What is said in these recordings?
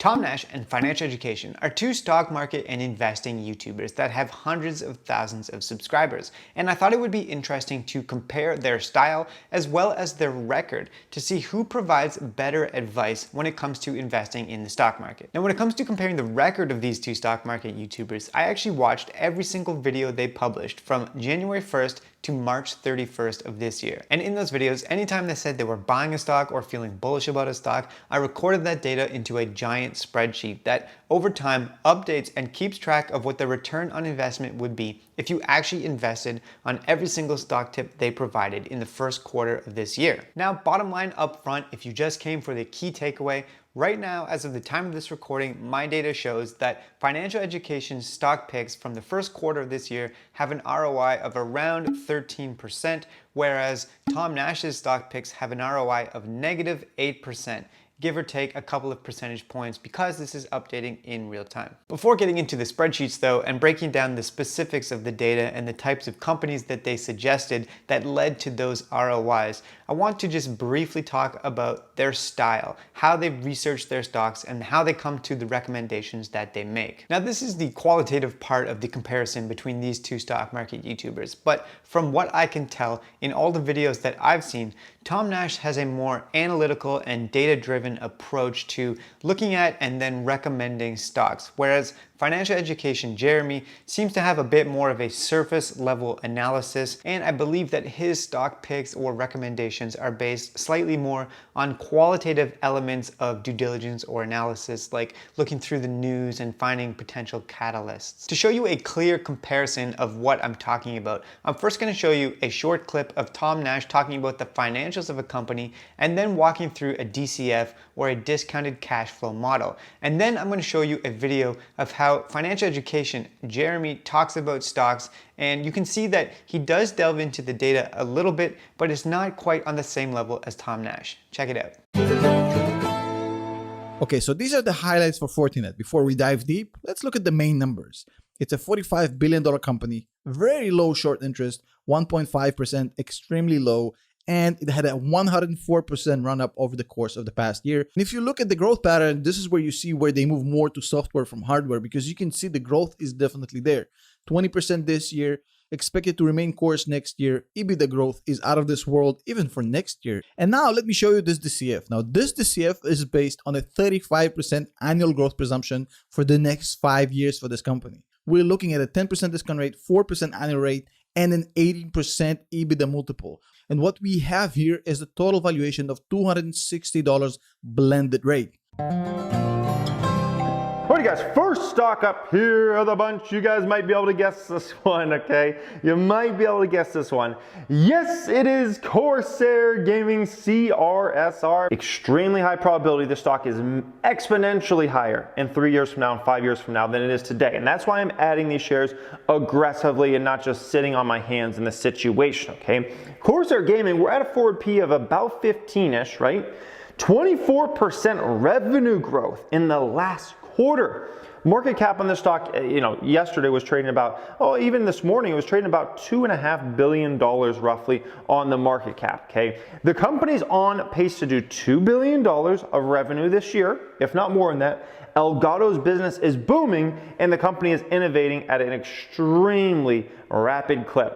Tom Nash and Financial Education are two stock market and investing YouTubers that have hundreds of thousands of subscribers, and I thought it would be interesting to compare their style as well as their record to see who provides better advice when it comes to investing in the stock market. Now, when it comes to comparing the record of these two stock market YouTubers, I actually watched every single video they published from January 1st to March 31st of this year. And in those videos, anytime they said they were buying a stock or feeling bullish about a stock, I recorded that data into a giant spreadsheet that over time updates and keeps track of what the return on investment would be if you actually invested on every single stock tip they provided in the first quarter of this year. Now, bottom line up front, if you just came for the key takeaway, right now, as of the time of this recording, my data shows that Financial Education stock picks from the first quarter of this year have an ROI of around 13%, whereas Tom Nash's stock picks have an ROI of negative 8%. Give or take a couple of percentage points because this is updating in real time. Before getting into the spreadsheets though, and breaking down the specifics of the data and the types of companies that they suggested that led to those ROIs, I want to just briefly talk about their style, how they research their stocks, and how they come to the recommendations that they make. Now, this is the qualitative part of the comparison between these two stock market YouTubers, but from what I can tell in all the videos that I've seen, Tom Nash has a more analytical and data-driven approach to looking at and then recommending stocks, whereas Financial Education Jeremy seems to have a bit more of a surface level analysis, and I believe that his stock picks or recommendations are based slightly more on qualitative elements of due diligence or analysis, like looking through the news and finding potential catalysts. To show you a clear comparison of what I'm talking about, I'm first going to show you a short clip of Tom Nash talking about the financials of a company and then walking through a DCF or a discounted cash flow model. And then I'm going to show you a video of how Financial Education Jeremy talks about stocks, and you can see that he does delve into the data a little bit, but it's not quite on the same level as Tom Nash. Check it out. Okay, so these are the highlights for Fortinet. Before we dive deep, let's look at the main numbers. It's a $45 billion company, very low short interest, 1.5%, extremely low, and it had a 104% run up over the course of the past year. And if you look at the growth pattern, this is where you see where they move more to software from hardware, because you can see the growth is definitely there. 20% this year, expected to remain course next year. EBITDA growth is out of this world even for next year. And now let me show you this DCF. Now this DCF is based on a 35% annual growth presumption for the next 5 years for this company. We're looking at a 10% discount rate, 4% annual rate, and an 18% EBITDA multiple. And what we have here is the total valuation of $260 blended rate. Alrighty guys, first stock up here of the bunch. You guys might be able to guess this one, okay? You might be able to guess this one. Yes, it is Corsair Gaming, CRSR. Extremely high probability this stock is exponentially higher in 3 years from now and 5 years from now than it is today. And that's why I'm adding these shares aggressively and not just sitting on my hands in the situation, okay? Corsair Gaming, we're at a forward P of about 15-ish, right? 24% revenue growth in the last quarter. Market cap on this stock, yesterday was trading about, even this morning, it was trading about $2.5 billion roughly on the market cap, okay? The company's on pace to do $2 billion of revenue this year, if not more than that. Elgato's business is booming, and the company is innovating at an extremely rapid clip.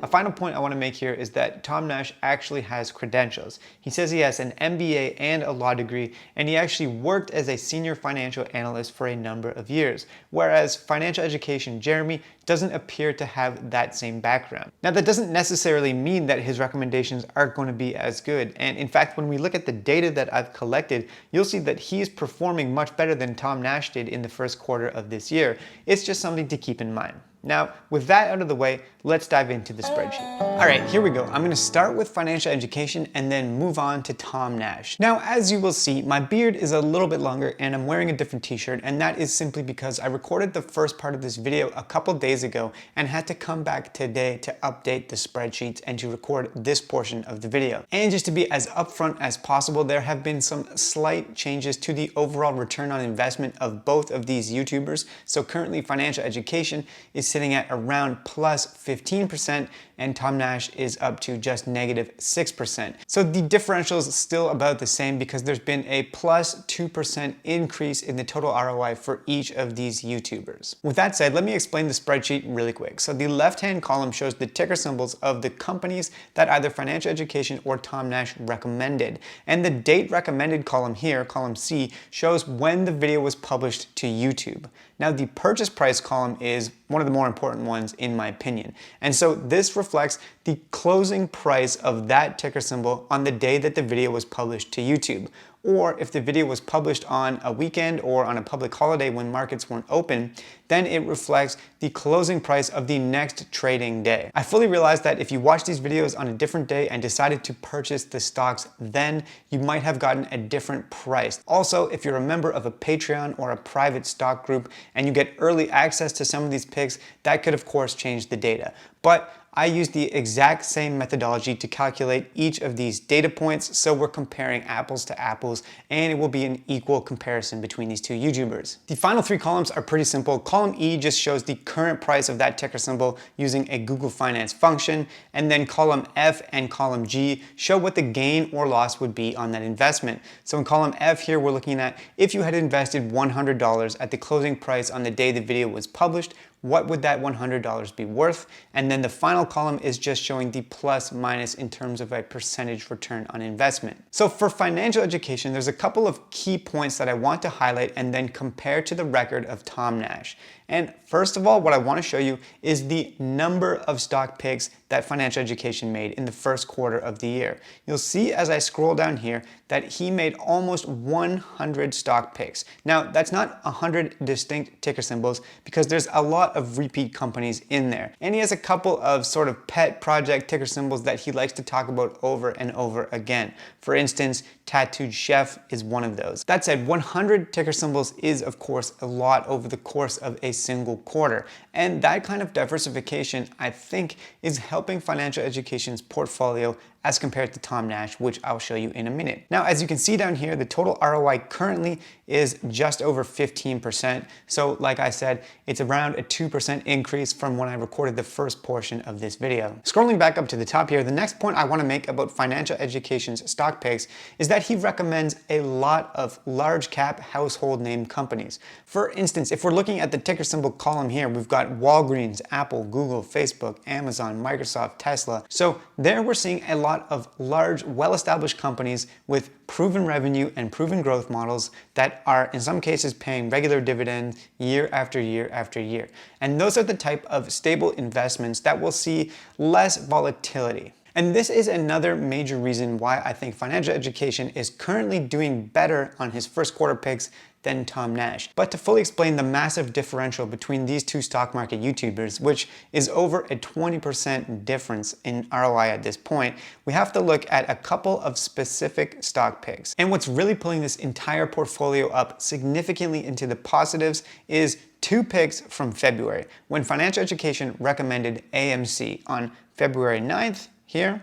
A final point I want to make here is that Tom Nash actually has credentials. He says he has an MBA and a law degree, and he actually worked as a senior financial analyst for a number of years, whereas Financial Education Jeremy doesn't appear to have that same background. Now, that doesn't necessarily mean that his recommendations aren't going to be as good, and in fact, when we look at the data that I've collected, you'll see that he's performing much better than Tom Nash did in the first quarter of this year. It's just something to keep in mind. Now, with that out of the way, let's dive into the spreadsheet. All right, here we go. I'm gonna start with Financial Education and then move on to Tom Nash. Now, as you will see, my beard is a little bit longer and I'm wearing a different t-shirt, and that is simply because I recorded the first part of this video a couple days ago and had to come back today to update the spreadsheets and to record this portion of the video. And just to be as upfront as possible, there have been some slight changes to the overall return on investment of both of these YouTubers. So currently Financial Education is sitting at around plus 15%, and Tom Nash is up to just negative 6%. So the differential is still about the same because there's been a plus 2% increase in the total ROI for each of these YouTubers. With that said, let me explain the spreadsheet really quick. So the left-hand column shows the ticker symbols of the companies that either Financial Education or Tom Nash recommended. And the date recommended column here, column C, shows when the video was published to YouTube. Now the purchase price column is one of the more important ones in my opinion. And so this reflects the closing price of that ticker symbol on the day that the video was published to YouTube. Or if the video was published on a weekend or on a public holiday when markets weren't open, then it reflects the closing price of the next trading day. I fully realize that if you watch these videos on a different day and decided to purchase the stocks then, you might have gotten a different price. Also, if you're a member of a Patreon or a private stock group and you get early access to some of these picks, that could of course change the data. But I use the exact same methodology to calculate each of these data points, so we're comparing apples to apples, and it will be an equal comparison between these two YouTubers. The final three columns are pretty simple. Column E just shows the current price of that ticker symbol using a Google Finance function, and then column F and column G show what the gain or loss would be on that investment. So in column F here, we're looking at if you had invested $100 at the closing price on the day the video was published, what would that $100 be worth? And then the final column is just showing the plus minus in terms of a percentage return on investment. So for financial education, there's a couple of key points that I want to highlight and then compare to the record of Tom Nash. And first of all, what I want to show you is the number of stock picks that financial education made in the first quarter of the year. You'll see as I scroll down here that he made almost 100 stock picks. Now, that's not 100 distinct ticker symbols because there's a lot of repeat companies in there. And he has a couple of sort of pet project ticker symbols that he likes to talk about over and over again. For instance, Tattooed Chef is one of those. That said, 100 ticker symbols is of course a lot over the course of a single quarter. And that kind of diversification, I think, is helping financial education's portfolio as compared to Tom Nash, which I'll show you in a minute. Now, as you can see down here, the total ROI currently is just over 15%. So like I said, it's around a 2% increase from when I recorded the first portion of this video. Scrolling back up to the top here, the next point I want to make about financial education's stock picks is that he recommends a lot of large cap household name companies. For instance, if we're looking at the ticker symbol column here, we've got Walgreens, Apple, Google, Facebook, Amazon, Microsoft, Tesla. So there we're seeing a lot of large, well-established companies with proven revenue and proven growth models that are in some cases paying regular dividends year after year after year. And those are the type of stable investments that will see less volatility. And this is another major reason why I think financial education is currently doing better on his first quarter picks than Tom Nash. But to fully explain the massive differential between these two stock market YouTubers, which is over a 20% difference in ROI at this point, we have to look at a couple of specific stock picks. And what's really pulling this entire portfolio up significantly into the positives is two picks from February, when financial education recommended AMC on February 9th here,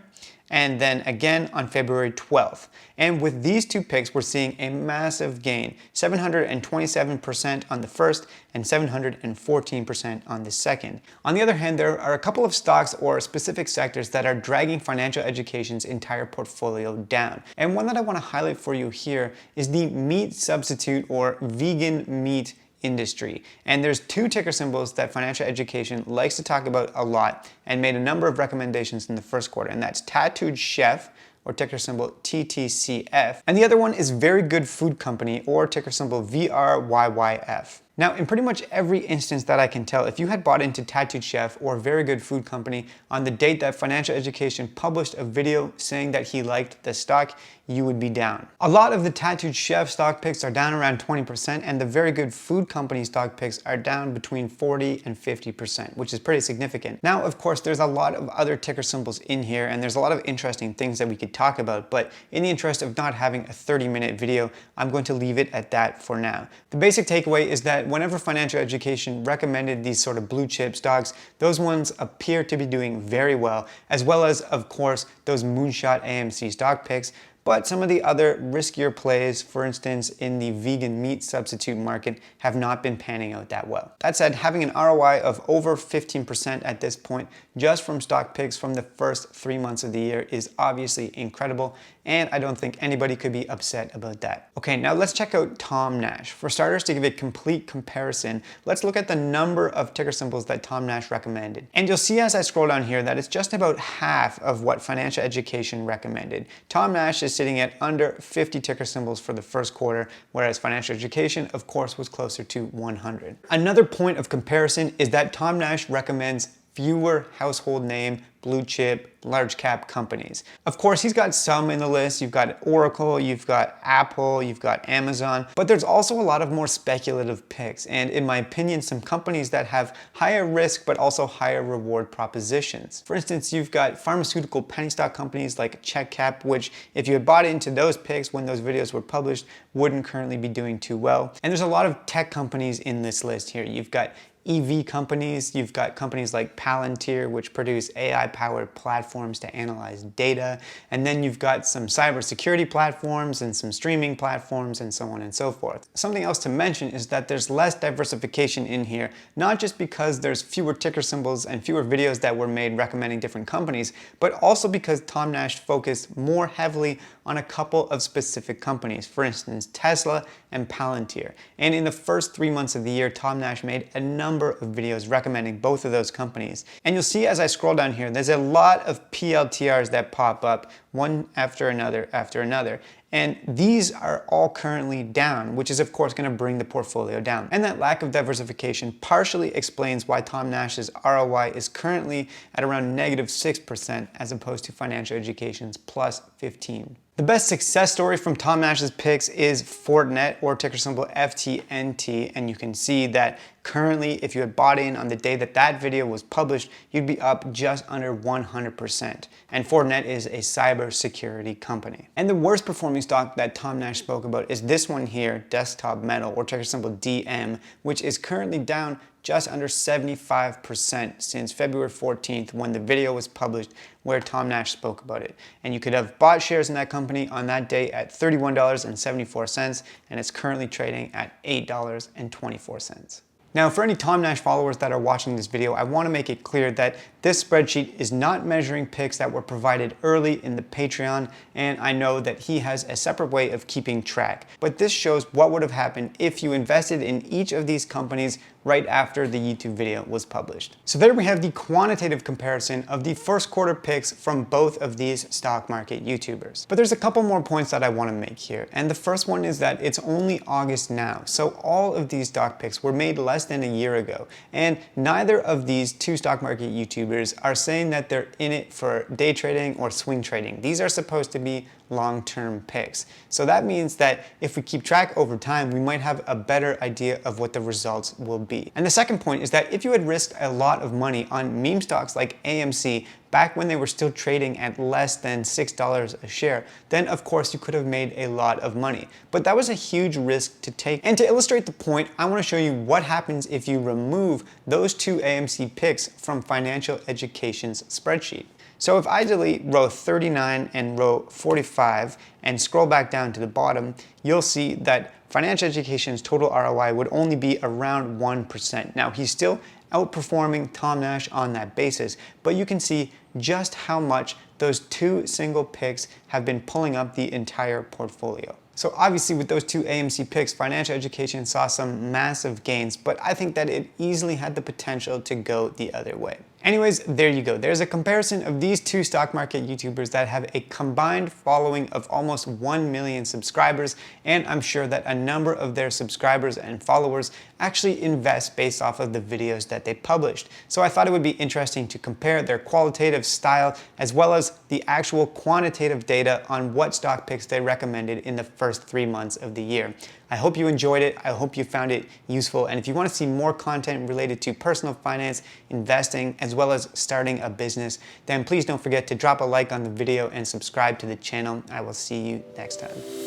and then again on February 12th. And with these two picks, we're seeing a massive gain, 727% on the first and 714% on the second. On the other hand, there are a couple of stocks or specific sectors that are dragging financial education's entire portfolio down. And one that I want to highlight for you here is the meat substitute or vegan meat industry. And there's two ticker symbols that financial education likes to talk about a lot and made a number of recommendations in the first quarter, and that's Tattooed Chef, or ticker symbol TTCF, and the other one is Very Good Food Company, or ticker symbol VRYYF. Now, in pretty much every instance that I can tell, if you had bought into Tattooed Chef or Very Good Food Company on the date that financial education published a video saying that he liked the stock, you would be down. A lot of the Tattooed Chef stock picks are down around 20%, and the Very Good Food Company stock picks are down between 40 and 50%, which is pretty significant. Now, of course, there's a lot of other ticker symbols in here, and there's a lot of interesting things that we could talk about, but in the interest of not having a 30-minute video, I'm going to leave it at that for now. The basic takeaway is that whenever financial education recommended these sort of blue chip stocks, those ones appear to be doing very well, as well as, of course, those moonshot AMC stock picks. but some of the other riskier plays, for instance in the vegan meat substitute market, have not been panning out that well. That said, having an ROI of over 15% at this point just from stock picks from the first 3 months of the year is obviously incredible, and I don't think anybody could be upset about that. Okay, now let's check out Tom Nash. For starters, to give a complete comparison, let's look at the number of ticker symbols that Tom Nash recommended. And you'll see as I scroll down here that it's just about half of what Financial Education recommended. Tom Nash is sitting at under 50 ticker symbols for the first quarter, whereas Financial Education, of course, was closer to 100. Another point of comparison is that Tom Nash recommends fewer household name, blue chip, large cap companies. Of course, he's got some in the list. You've got Oracle, you've got Apple, you've got Amazon, but there's also a lot of more speculative picks. And in my opinion, some companies that have higher risk, but also higher reward propositions. For instance, you've got pharmaceutical penny stock companies like CheckCap, which if you had bought into those picks when those videos were published, wouldn't currently be doing too well. And there's a lot of tech companies in this list here. You've got EV companies, you've got companies like Palantir, which produce AI-powered platforms to analyze data, and then you've got some cybersecurity platforms and some streaming platforms and so on and so forth. Something else to mention is that there's less diversification in here, not just because there's fewer ticker symbols and fewer videos that were made recommending different companies, but also because Tom Nash focused more heavily on a couple of specific companies, for instance, Tesla and Palantir. And in the first 3 months of the year, Tom Nash made a number of videos recommending both of those companies. And you'll see as I scroll down here, there's a lot of PLTRs that pop up one after another. And these are all currently down, which is of course going to bring the portfolio down. And that lack of diversification partially explains why Tom Nash's ROI is currently at around -6% as opposed to Financial Education's +15%. The best success story from Tom Nash's picks is Fortinet, or ticker symbol FTNT, and you can see that currently if you had bought in on the day that that video was published, you'd be up just under 100%. And Fortinet is a cybersecurity company. And the worst performing stock that Tom Nash spoke about is this one here, Desktop Metal, or ticker symbol DM, which is currently down just under 75% since February 14th when the video was published where Tom Nash spoke about it. And you could have bought shares in that company on that day at $31.74, and it's currently trading at $8.24. Now, for any Tom Nash followers that are watching this video, I want to make it clear that this spreadsheet is not measuring picks that were provided early in the Patreon, and I know that he has a separate way of keeping track. But this shows what would have happened if you invested in each of these companies right after the YouTube video was published. So there we have the quantitative comparison of the first quarter picks from both of these stock market YouTubers. But there's a couple more points that I want to make here. And the first one is that it's only August now. So all of these stock picks were made less than a year ago. And neither of these two stock market YouTubers are saying that they're in it for day trading or swing trading. These are supposed to be long-term picks. So that means that if we keep track over time, we might have a better idea of what the results will be. And the second point is that if you had risked a lot of money on meme stocks like AMC back when they were still trading at less than $6 a share, then of course you could have made a lot of money. But that was a huge risk to take. And to illustrate the point, I want to show you what happens if you remove those two AMC picks from Financial Education's spreadsheet. So if I delete row 39 and row 45 and scroll back down to the bottom, you'll see that Financial Education's total ROI would only be around 1%. Now, he's still outperforming Tom Nash on that basis, but you can see just how much those two single picks have been pulling up the entire portfolio. So obviously with those two AMC picks, Financial Education saw some massive gains, but I think that it easily had the potential to go the other way. Anyways, there you go. There's a comparison of these two stock market YouTubers that have a combined following of almost 1 million subscribers, and I'm sure that a number of their subscribers and followers actually invest based off of the videos that they published. So I thought it would be interesting to compare their qualitative style as well as the actual quantitative data on what stock picks they recommended in the first 3 months of the year. I hope you enjoyed it. I hope you found it useful. And if you want to see more content related to personal finance, investing, as well as starting a business, then please don't forget to drop a like on the video and subscribe to the channel. I will see you next time.